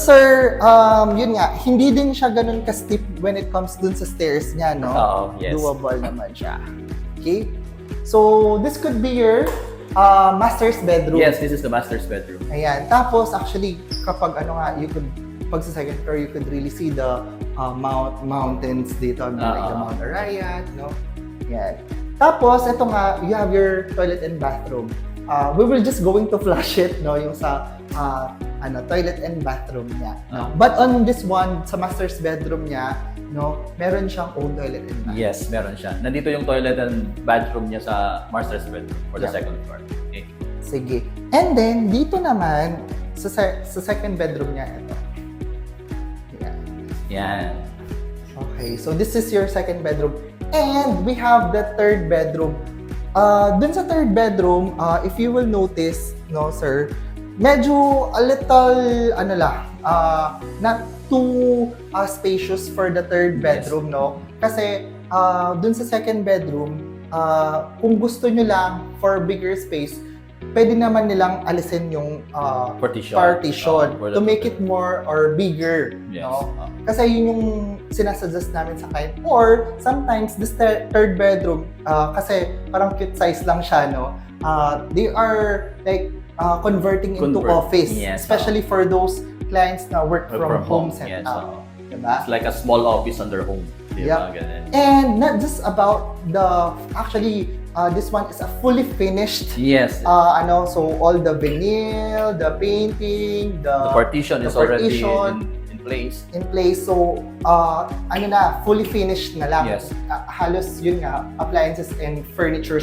Sir, yun nga, hindi din siya ganun ka-steep when it comes dun sa stairs niya, no? Yes. Doable naman siya. Okay? So, this could be your master's bedroom. Yes, this is the master's bedroom. Ayan. Tapos, actually, kapag pag sa second floor, you could really see the mountains dito, like the Mount Arayat, no? Yan. Tapos, ito nga, you have your toilet and bathroom. We will just going to flush it, no? Yung sa toilet and bathroom niya. But on this one, sa master's bedroom niya, no, meron siyang own toilet and bathroom. Yes, meron siya. Nandito yung toilet and bathroom niya sa master's bedroom for the second floor. Okay. Sige. And then, dito naman, sa second bedroom niya, ito. Yan. Okay, so this is your second bedroom. And we have the third bedroom. Dun sa third bedroom, if you will notice, no, sir, medyo a little, not too spacious for the third bedroom, no? Kasi dun sa second bedroom, kung gusto nyo lang for bigger space, pwede naman nilang alisin yung partition to make it more or bigger, no? Kasi yun yung sinasuggest namin sa client. Or sometimes this third bedroom, kasi parang cute size lang siya, no? They are like converting into office, especially for those clients na work from home setup. Diba? It's like a small office on their home. Diba? And not just about this one is a fully finished. Yes. So all the vinyl, the painting, the partition is already in place. In place. So fully finished na lang. Yes. Halos yun nga, appliances and furniture